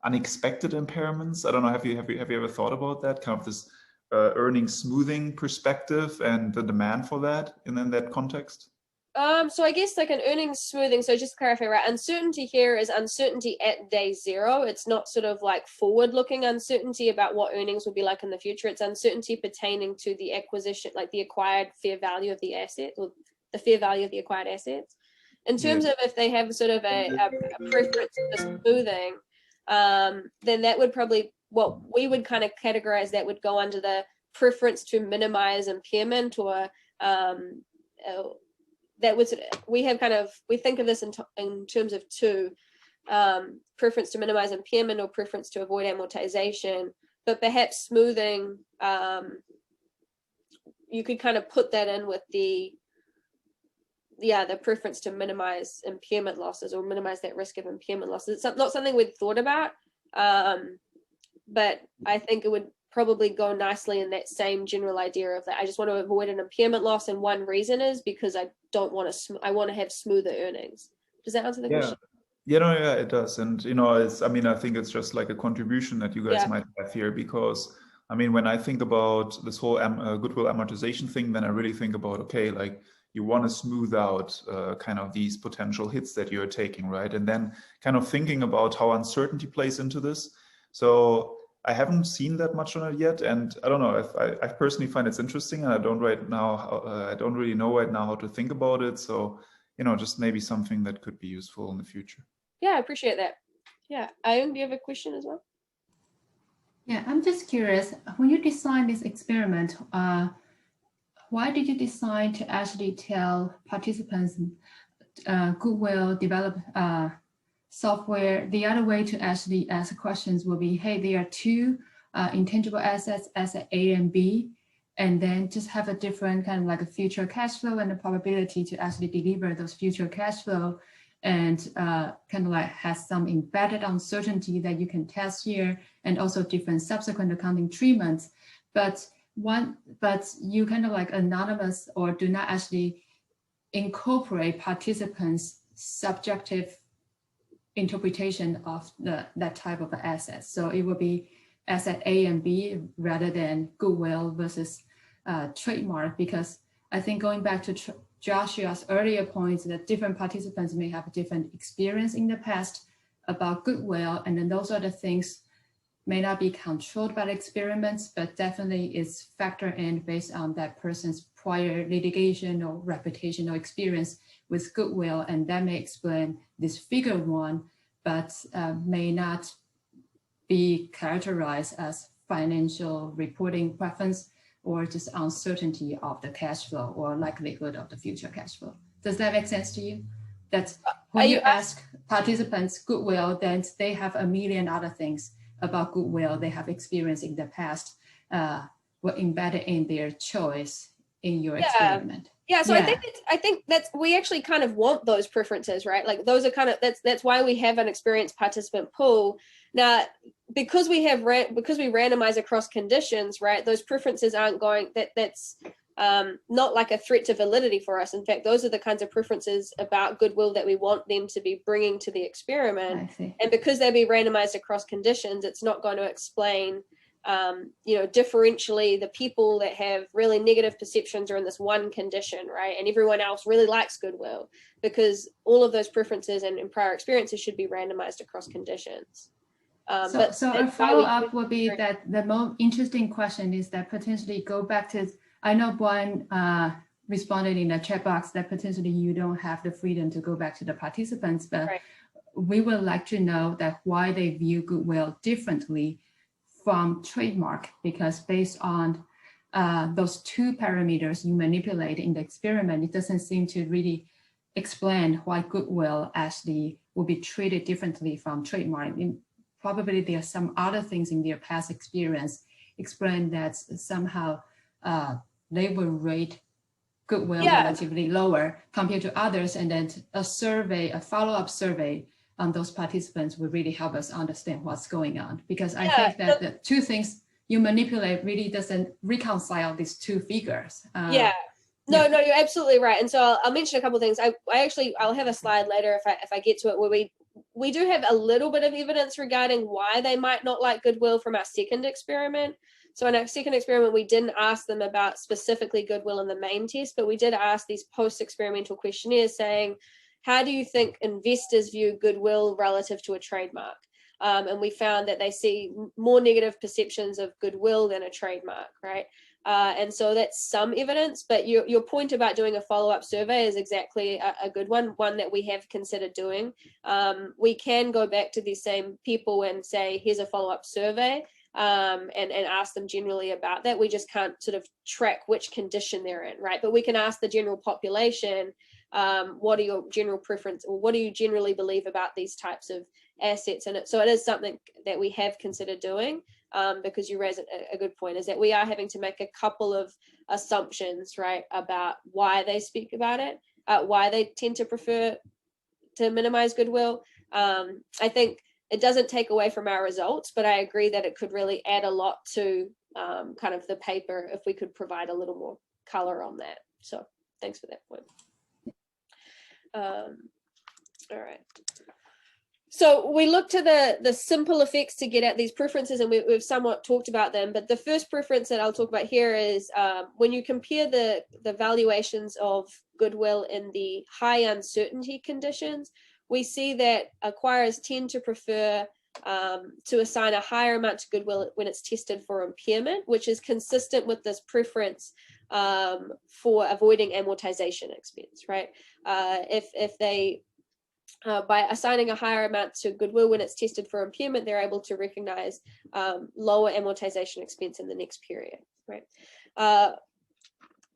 unexpected impairments. I don't know, have you ever thought about that, kind of this earnings smoothing perspective and the demand for that in that context? So I guess like an earnings smoothing, so just to clarify, right, uncertainty here is uncertainty at day zero. It's not sort of like forward-looking uncertainty about what earnings will be like in the future. It's uncertainty pertaining to the acquisition, like the acquired fair value of the asset, or the fair value of the acquired assets. In terms of if they have sort of a preference for smoothing, then that would probably, what we would kind of categorize that would go under the preference to minimize impairment, or that was, we have kind of, we think of this in terms of two, preference to minimize impairment or preference to avoid amortization, but perhaps smoothing, you could kind of put that in with the preference to minimize impairment losses or minimize that risk of impairment losses. It's not something we'd thought about, but I think it would probably go nicely in that same general idea of that I just want to avoid an impairment loss, and one reason is because I don't want to, I want to have smoother earnings. Does that answer the question? Yeah, no, yeah, it does. And, you know, it's, I mean, I think it's just like a contribution that you guys might have here, because, I mean, when I think about this whole goodwill amortization thing, then I really think about, okay, like you want to smooth out kind of these potential hits that you're taking, right? And then kind of thinking about how uncertainty plays into this. So I haven't seen that much on it yet, and I don't know if I personally find it's interesting, and I don't right now, I don't really know right now how to think about it. So, you know, just maybe something that could be useful in the future. Yeah, I appreciate that. Yeah, Ayung, do you have a question as well? Yeah, I'm just curious, when you designed this experiment, why did you decide to actually tell participants goodwill develop software? The other way to actually ask questions will be, hey, there are two intangible assets, asset A and B, and then just have a different kind of like a future cash flow and the probability to actually deliver those future cash flow, and kind of like has some embedded uncertainty that you can test here, and also different subsequent accounting treatments. But you kind of like anonymous or do not actually incorporate participants' subjective interpretation of that type of asset. So it will be asset A and B rather than goodwill versus trademark, because I think going back to Joshua's earlier points, that different participants may have different experience in the past about goodwill, and then those are the things may not be controlled by the experiments, but definitely is factored in based on that person's prior litigation or reputational experience with goodwill, and that may explain this figure one, but may not be characterized as financial reporting preference or just uncertainty of the cash flow or likelihood of the future cash flow. Does that make sense to you? That's when you ask participants goodwill, then they have a million other things about goodwill they have experienced in the past were embedded in their choice in your experiment. Yeah, so I think that's, we actually kind of want those preferences, right? Like those are kind of, that's why we have an experienced participant pool. Now, because we randomize across conditions, right? Those preferences aren't going, that's not like a threat to validity for us. In fact, those are the kinds of preferences about goodwill that we want them to be bringing to the experiment. I see. And because they'll be randomized across conditions, it's not going to explain differentially the people that have really negative perceptions are in this one condition, right? And everyone else really likes goodwill, because all of those preferences and prior experiences should be randomized across conditions. So a follow-up would be that the most interesting question is that potentially go back to, I know Brian responded in the chat box that potentially you don't have the freedom to go back to the participants, but we would like to know that why they view goodwill differently from trademark, because based on those two parameters you manipulate in the experiment, it doesn't seem to really explain why goodwill actually will be treated differently from trademark. Probably there are some other things in their past experience explain that somehow they will rate goodwill relatively lower compared to others, and then a follow-up survey on those participants would really help us understand what's going on. Because I think that the two things you manipulate really doesn't reconcile these two figures. Yeah. No, you're absolutely right. And so I'll mention a couple of things. I'll have a slide later if I get to it, where we do have a little bit of evidence regarding why they might not like goodwill from our second experiment. So in our second experiment, we didn't ask them about specifically goodwill in the main test, but we did ask these post-experimental questionnaires saying, how do you think investors view goodwill relative to a trademark? And we found that they see more negative perceptions of goodwill than a trademark, right? And so that's some evidence, but your point about doing a follow-up survey is exactly a good one that we have considered doing. We can go back to these same people and say, here's a follow-up survey, and ask them generally about that. We just can't sort of track which condition they're in, right? But we can ask the general population, what are your general preference, or what do you generally believe about these types of assets? And so it is something that we have considered doing, because you raise a good point, is that we are having to make a couple of assumptions, right, about why they speak about it, why they tend to prefer to minimize goodwill. I think it doesn't take away from our results, but I agree that it could really add a lot to kind of the paper if we could provide a little more color on that. So thanks for that point. All right. So we look to the simple effects to get at these preferences, and we've somewhat talked about them, but the first preference that I'll talk about here is when you compare the valuations of goodwill in the high uncertainty conditions, we see that acquirers tend to prefer to assign a higher amount to goodwill when it's tested for impairment, which is consistent with this preference for avoiding amortization expense, right? If they by assigning a higher amount to goodwill when it's tested for impairment, they're able to recognize lower amortization expense in the next period, right?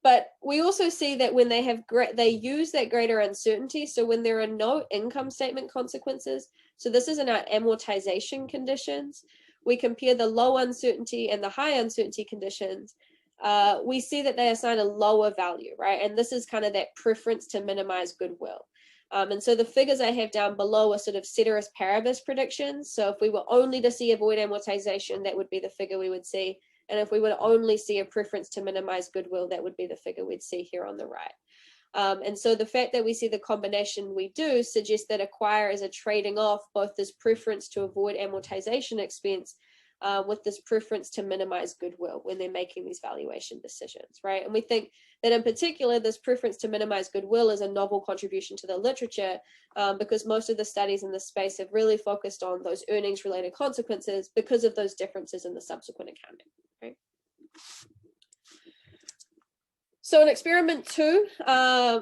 But we also see that when they have they use that greater uncertainty. So when there are no income statement consequences, so this is in our amortization conditions, we compare the low uncertainty and the high uncertainty conditions. We see that they assign a lower value, right? And this is kind of that preference to minimize goodwill. And so the figures I have down below are sort of ceteris paribus predictions. So if we were only to see avoid amortization, that would be the figure we would see. And if we would only see a preference to minimize goodwill, that would be the figure we'd see here on the right. And so the fact that we see the combination we do suggests that acquirers are trading off both this preference to avoid amortization expense with this preference to minimize goodwill when they're making these valuation decisions, right? And we think that in particular, this preference to minimize goodwill is a novel contribution to the literature because most of the studies in this space have really focused on those earnings related consequences because of those differences in the subsequent accounting, right? So in experiment 2,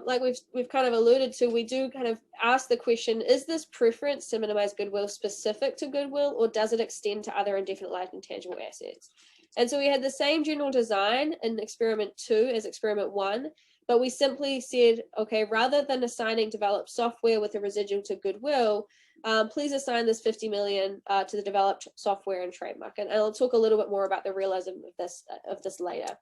like we've kind of alluded to, we do kind of ask the question, is this preference to minimize goodwill specific to goodwill, or does it extend to other indefinite life intangible assets? And so we had the same general design in experiment 2 as experiment 1, but we simply said, okay, rather than assigning developed software with a residual to goodwill, please assign this 50 million to the developed software and trademark. And I'll talk a little bit more about the realism of this later.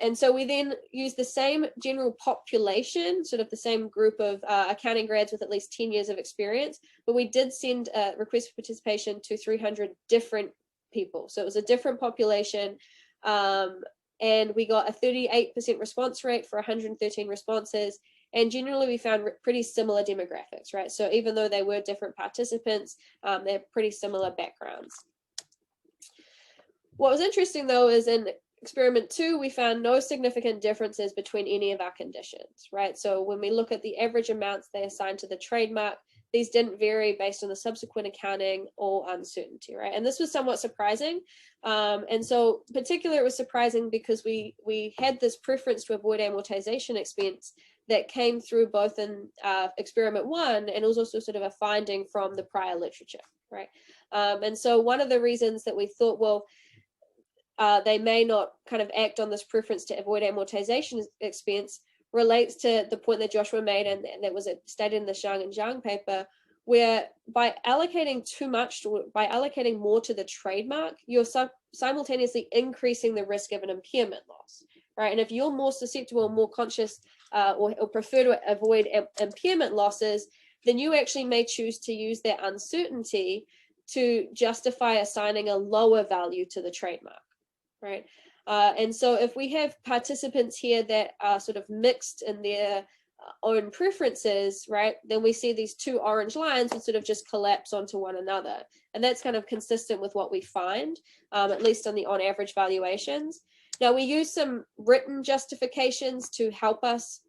And so we then use the same general population, sort of the same group of accounting grads with at least 10 years of experience, but we did send a request for participation to 300 different people. So it was a different population, and we got a 38% response rate for 113 responses. And generally we found pretty similar demographics, right? So even though they were different participants, they're pretty similar backgrounds. What was interesting though is in experiment 2, we found no significant differences between any of our conditions, right? So when we look at the average amounts they assigned to the trademark, these didn't vary based on the subsequent accounting or uncertainty, right? And this was somewhat surprising. And so particularly it was surprising because we had this preference to avoid amortization expense that came through both in experiment 1, and it was also sort of a finding from the prior literature, right? And so one of the reasons that we thought, well, they may not kind of act on this preference to avoid amortization expense relates to the point that Joshua made, and that was stated in the Zhang and Zhang paper, where by allocating too much, by allocating more to the trademark, you're simultaneously increasing the risk of an impairment loss, right? And if you're more susceptible, more conscious, or prefer to avoid impairment losses, then you actually may choose to use that uncertainty to justify assigning a lower value to the trademark, right? And so if we have participants here that are sort of mixed in their own preferences, right, then we see these two orange lines would sort of just collapse onto one another. And that's kind of consistent with what we find, at least on the on average valuations. Now, we use some written justifications to help us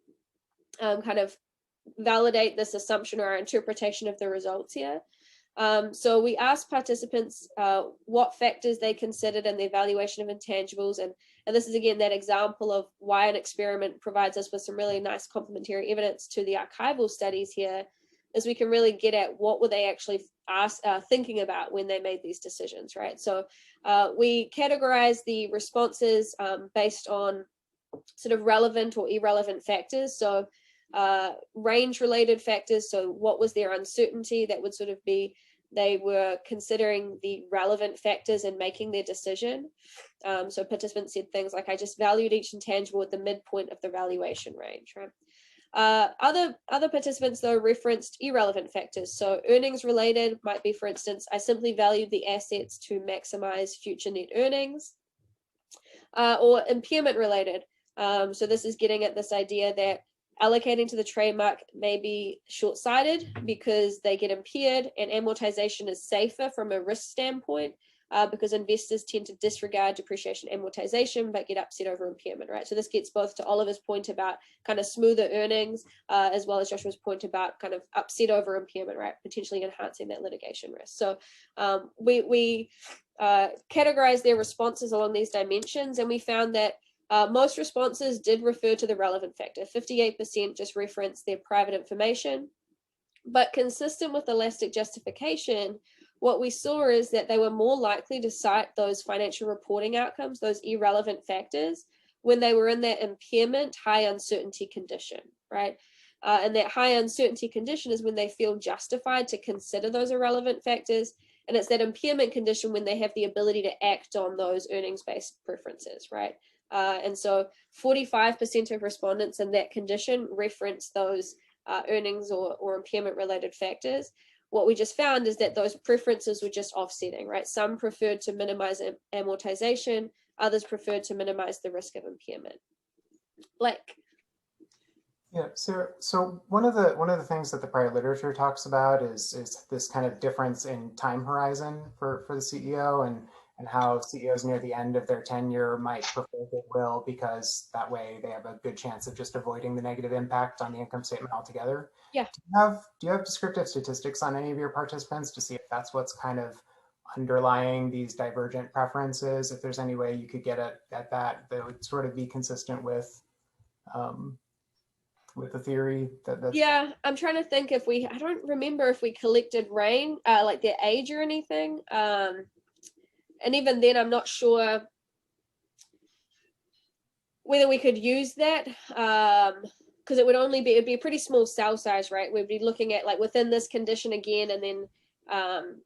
kind of validate this assumption or our interpretation of the results here. So we asked participants what factors they considered in the evaluation of intangibles. And this is, again, that example of why an experiment provides us with some really nice complementary evidence to the archival studies here, is we can really get at what were they actually thinking about when they made these decisions, right? So we categorize the responses based on sort of relevant or irrelevant factors. So range related factors. So what was their uncertainty? That would sort of be, they were considering the relevant factors in making their decision. So participants said things like, I just valued each intangible at the midpoint of the valuation range, right? Other participants, though, referenced irrelevant factors. So earnings related might be, for instance, I simply valued the assets to maximize future net earnings. Or impairment related. So this is getting at this idea that allocating to the trademark may be short-sighted because they get impaired, and amortization is safer from a risk standpoint because investors tend to disregard depreciation amortization but get upset over impairment, right? So this gets both to Oliver's point about kind of smoother earnings as well as Joshua's point about kind of upset over impairment, right? Potentially enhancing that litigation risk. So we categorize their responses along these dimensions, and we found that most responses did refer to the relevant factor. 58% just referenced their private information, but consistent with elastic justification, what we saw is that they were more likely to cite those financial reporting outcomes, those irrelevant factors, when they were in that impairment high uncertainty condition, right? And that high uncertainty condition is when they feel justified to consider those irrelevant factors. And it's that impairment condition when they have the ability to act on those earnings-based preferences, right? And so 45% of respondents in that condition reference those earnings or impairment related factors. What we just found is that those preferences were just offsetting, right? Some preferred to minimize amortization, others preferred to minimize the risk of impairment. Blake. Yeah, so one of the things that the prior literature talks about is this kind of difference in time horizon for the CEO, and how CEOs near the end of their tenure might prefer goodwill because that way they have a good chance of just avoiding the negative impact on the income statement altogether. Yeah. Do you have descriptive statistics on any of your participants to see if that's what's kind of underlying these divergent preferences? If there's any way you could get at that would sort of be consistent with the theory that's... Yeah, I'm trying to think if I don't remember if we collected range, like their age or anything. And even then, I'm not sure whether we could use that because it'd be a pretty small cell size, right? We'd be looking at like within this condition again, and then I'm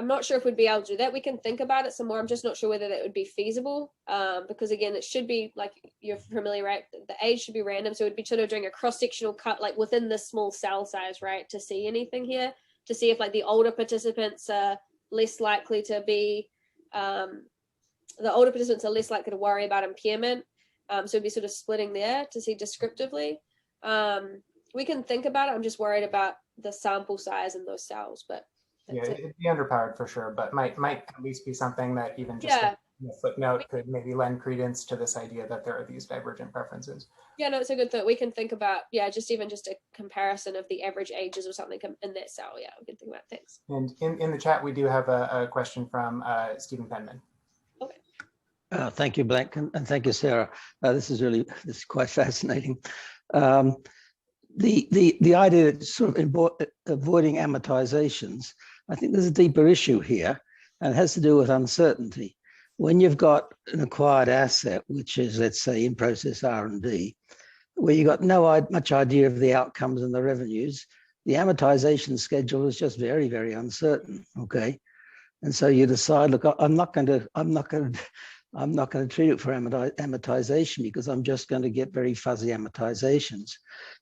not sure if we'd be able to do that. We can think about it some more. I'm just not sure whether that would be feasible because again, it should be like you're familiar, right? The age should be random. So it'd be sort of doing a cross-sectional cut like within this small cell size, right? To see anything here, to see if like the older participants are less likely to be, the older participants are less likely to worry about impairment. So it'd be sort of splitting there to see descriptively. We can think about it. I'm just worried about the sample size in those cells, but yeah, it'd be underpowered for sure, but might at least be something that even just a footnote could maybe lend credence to this idea that there are these divergent preferences. Yeah, no, it's a good thought. We can think about, just a comparison of the average ages or something in that cell. Yeah, we can think about things. And in the chat, we do have a question from Stephen Penman. Okay. Thank you, Blake, and thank you, Sarah. This is quite fascinating. The idea that sort of avoiding amortizations, I think there's a deeper issue here, and it has to do with uncertainty. When you've got an acquired asset, which is, let's say, in process R&D, where you've got no much idea of the outcomes and the revenues, the amortization schedule is just very, very uncertain. Okay, and so you decide, look, I'm not going to treat it for amortization because I'm just going to get very fuzzy amortizations.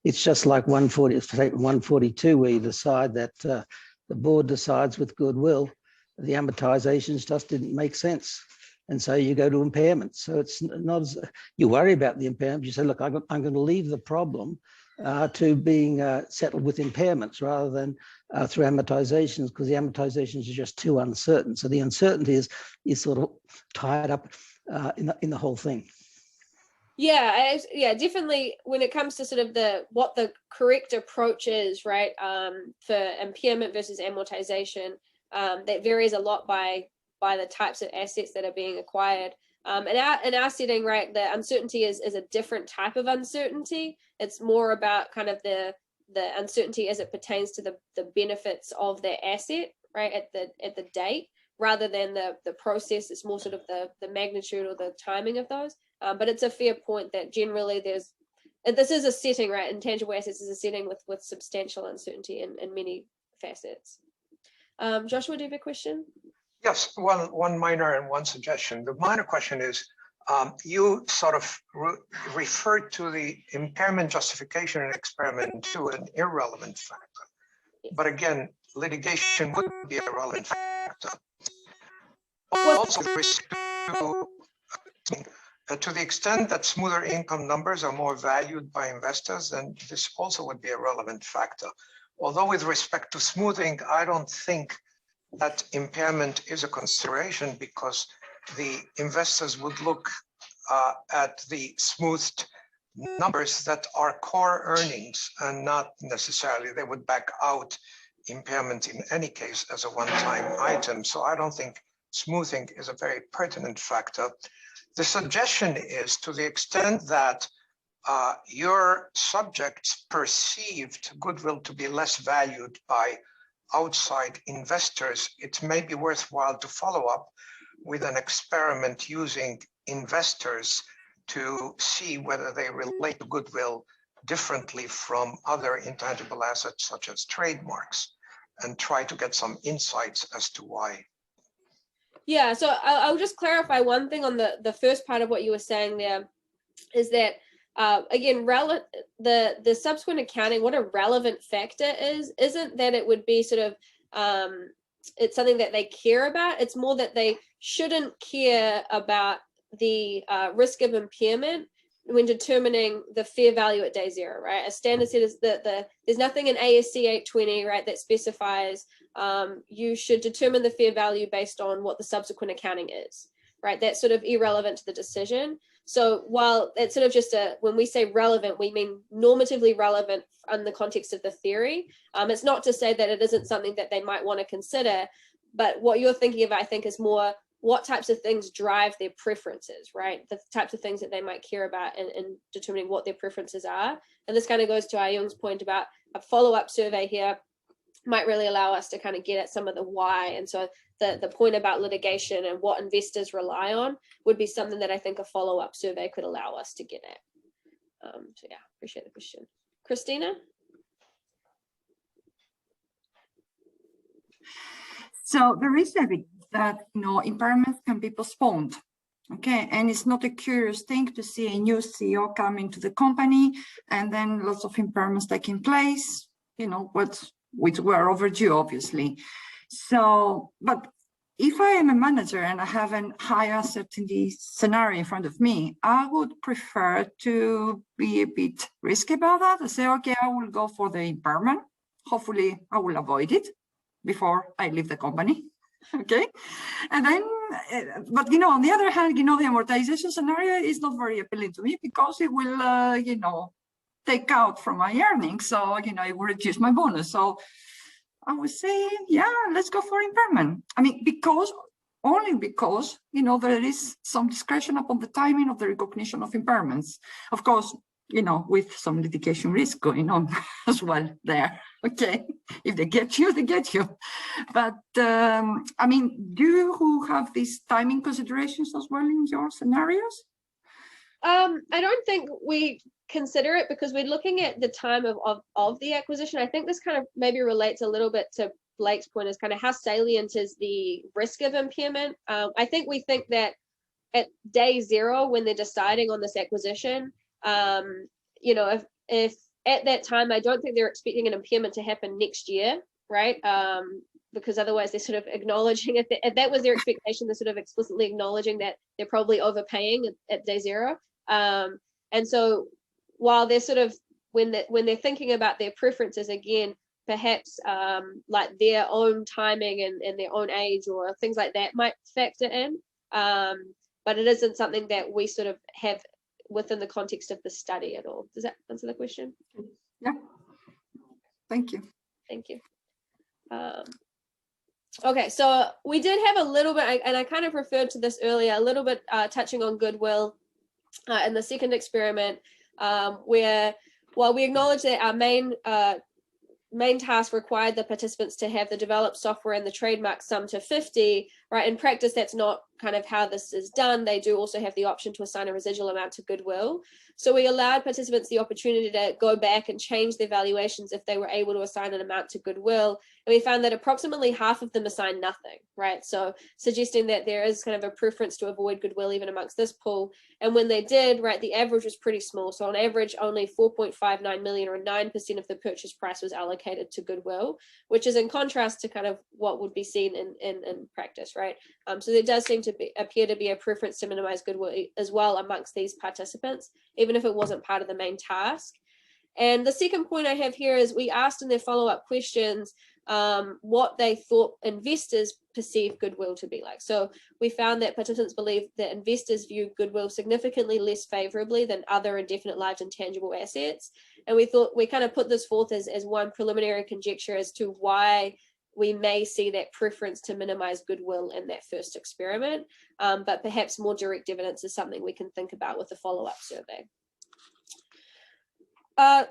It's just like 142, where you decide that the board decides with goodwill, the amortizations just didn't make sense. And so you go to impairment. So it's not as, you worry about the impairment. You say, look, I'm going to leave the problem to being settled with impairments rather than through amortizations, because the amortizations are just too uncertain. So the uncertainty is sort of tied up in the whole thing. Yeah, definitely. When it comes to sort of what the correct approach is, right, for impairment versus amortization, that varies a lot by the types of assets that are being acquired. In our setting, right, the uncertainty is a different type of uncertainty. It's more about kind of the uncertainty as it pertains to the benefits of the asset, right, at the date, rather than the process. It's more sort of the magnitude or the timing of those. But it's a fair point that generally this is a setting, right? Intangible assets is a setting with substantial uncertainty in many facets. Joshua, do you have a question? Yes, one minor and one suggestion. The minor question is, you sort of referred to the impairment justification in experiment to an irrelevant factor. But again, litigation would be a relevant factor. Also, to the extent that smoother income numbers are more valued by investors, then this also would be a relevant factor. Although with respect to smoothing, I don't think that impairment is a consideration, because the investors would look at the smoothed numbers that are core earnings, and not necessarily they would back out impairment in any case as a one-time item. So I don't think smoothing is a very pertinent factor. The suggestion is, to the extent that your subjects perceived goodwill to be less valued by outside investors, it may be worthwhile to follow up with an experiment using investors to see whether they relate to goodwill differently from other intangible assets such as trademarks, and try to get some insights as to why. Yeah, so I'll just clarify one thing on the first part of what you were saying there, is that again, the subsequent accounting, what a relevant factor isn't that it would be sort of it's something that they care about. It's more that they shouldn't care about the risk of impairment when determining the fair value at day zero, right? A standard set is that there's nothing in ASC 820, right, that specifies you should determine the fair value based on what the subsequent accounting is, right? That's sort of irrelevant to the decision. So while it's sort of just when we say relevant, we mean normatively relevant in the context of the theory. It's not to say that it isn't something that they might want to consider, but what you're thinking of, I think, is more what types of things drive their preferences, right? The types of things that they might care about in determining what their preferences are. And this kind of goes to Ayung's point about a follow-up survey here might really allow us to kind of get at some of the why. And so the point about litigation and what investors rely on would be something that I think a follow-up survey could allow us to get at. So yeah, appreciate the question. Christina? So there is a risk that impairments can be postponed. Okay, and it's not a curious thing to see a new CEO come into the company and then lots of impairments taking place, which were overdue, obviously. So, but if I am a manager and I have a high uncertainty scenario in front of me, I would prefer to be a bit risky about that and say, okay, I will go for the impairment. Hopefully I will avoid it before I leave the company. Okay, and then, but on the other hand, the amortization scenario is not very appealing to me because it will, take out from my earnings. So, it will reduce my bonus. So I would say, yeah, let's go for impairment. I mean, only because, there is some discretion upon the timing of the recognition of impairments. Of course, with some litigation risk going on as well there. Okay, if they get you, they get you. But I mean, do you have these timing considerations as well in your scenarios? I don't think we consider it because we're looking at the time of the acquisition. I think this kind of maybe relates a little bit to Blake's point, is kind of how salient is the risk of impairment. I think we think that at day zero, when they're deciding on this acquisition, if at that time, I don't think they're expecting an impairment to happen next year, right? Because otherwise they're sort of acknowledging, if that was their expectation, they're sort of explicitly acknowledging that they're probably overpaying at day zero. And so while they're sort of, when they're thinking about their preferences, again, perhaps like their own timing and their own age or things like that might factor in. But it isn't something that we sort of have within the context of the study at all. Does that answer the question? Yeah. Thank you. Thank you. Okay, so we did have a little bit, and I kind of referred to this earlier, a little bit touching on goodwill in the second experiment, where while we acknowledge that our main task required the participants to have the developed software and the trademark sum to 50, right? In practice, that's not kind of how this is done. They do also have the option to assign a residual amount to goodwill. So we allowed participants the opportunity to go back and change their valuations if they were able to assign an amount to goodwill. And we found that approximately half of them assigned nothing, right? So suggesting that there is kind of a preference to avoid goodwill even amongst this pool. And when they did, right, the average was pretty small. So on average, only 4.59 million or 9% of the purchase price was allocated to goodwill, which is in contrast to kind of what would be seen in practice, right? So there does seem to appear to be a preference to minimize goodwill as well amongst these participants, even if it wasn't part of the main task. And the second point I have here is we asked in their follow-up questions what they thought investors perceive goodwill to be like. So we found that participants believe that investors view goodwill significantly less favorably than other indefinite large intangible assets. And we thought we kind of put this forth as one preliminary conjecture as to why we may see that preference to minimize goodwill in that first experiment, but perhaps more direct evidence is something we can think about with the follow-up survey.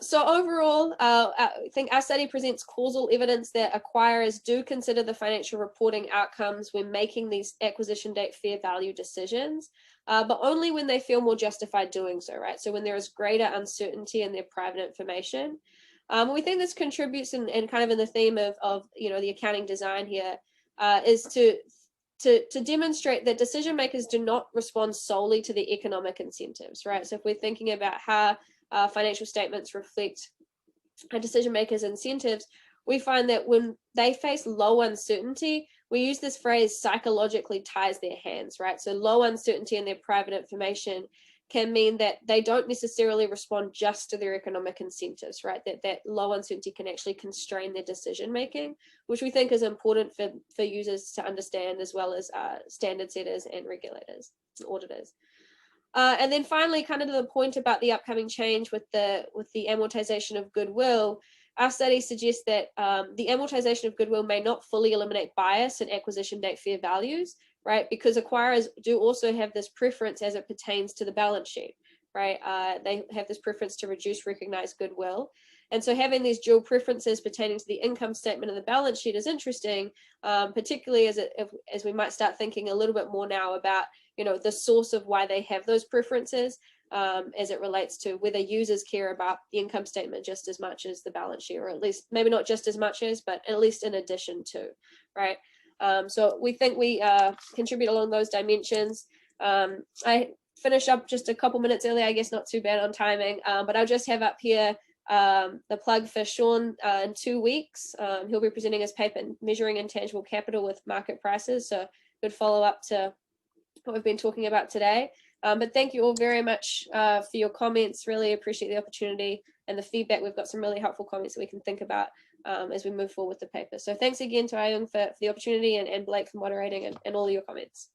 So overall, I think our study presents causal evidence that acquirers do consider the financial reporting outcomes when making these acquisition date fair value decisions, but only when they feel more justified doing so, right? So when there is greater uncertainty in their private information. We think this contributes and kind of in the theme of the accounting design here is to demonstrate that decision makers do not respond solely to the economic incentives, right? So if we're thinking about how financial statements reflect a decision makers' incentives, we find that when they face low uncertainty, we use this phrase psychologically ties their hands, right? So low uncertainty in their private information can mean that they don't necessarily respond just to their economic incentives, right? That low uncertainty can actually constrain their decision making, which we think is important for users to understand, as well as standard setters and regulators and auditors. And then finally, kind of to the point about the upcoming change with the amortization of goodwill, our study suggests that the amortization of goodwill may not fully eliminate bias in acquisition date fair values, right? Because acquirers do also have this preference as it pertains to the balance sheet, right? They have this preference to reduce recognized goodwill. And so having these dual preferences pertaining to the income statement and the balance sheet is interesting, particularly as we might start thinking a little bit more now about, the source of why they have those preferences as it relates to whether users care about the income statement just as much as the balance sheet, or at least maybe not just as much as, but at least in addition to, right? So we think we contribute along those dimensions. I finished up just a couple minutes early, I guess not too bad on timing, but I'll just have up here the plug for Sean in 2 weeks. He'll be presenting his paper Measuring Intangible Capital with Market Prices, so good follow up to what we've been talking about today. But thank you all very much for your comments. Really appreciate the opportunity and the feedback. We've got some really helpful comments that we can think about as we move forward with the paper. So thanks again to Ayung for the opportunity, and Blake for moderating and all of your comments.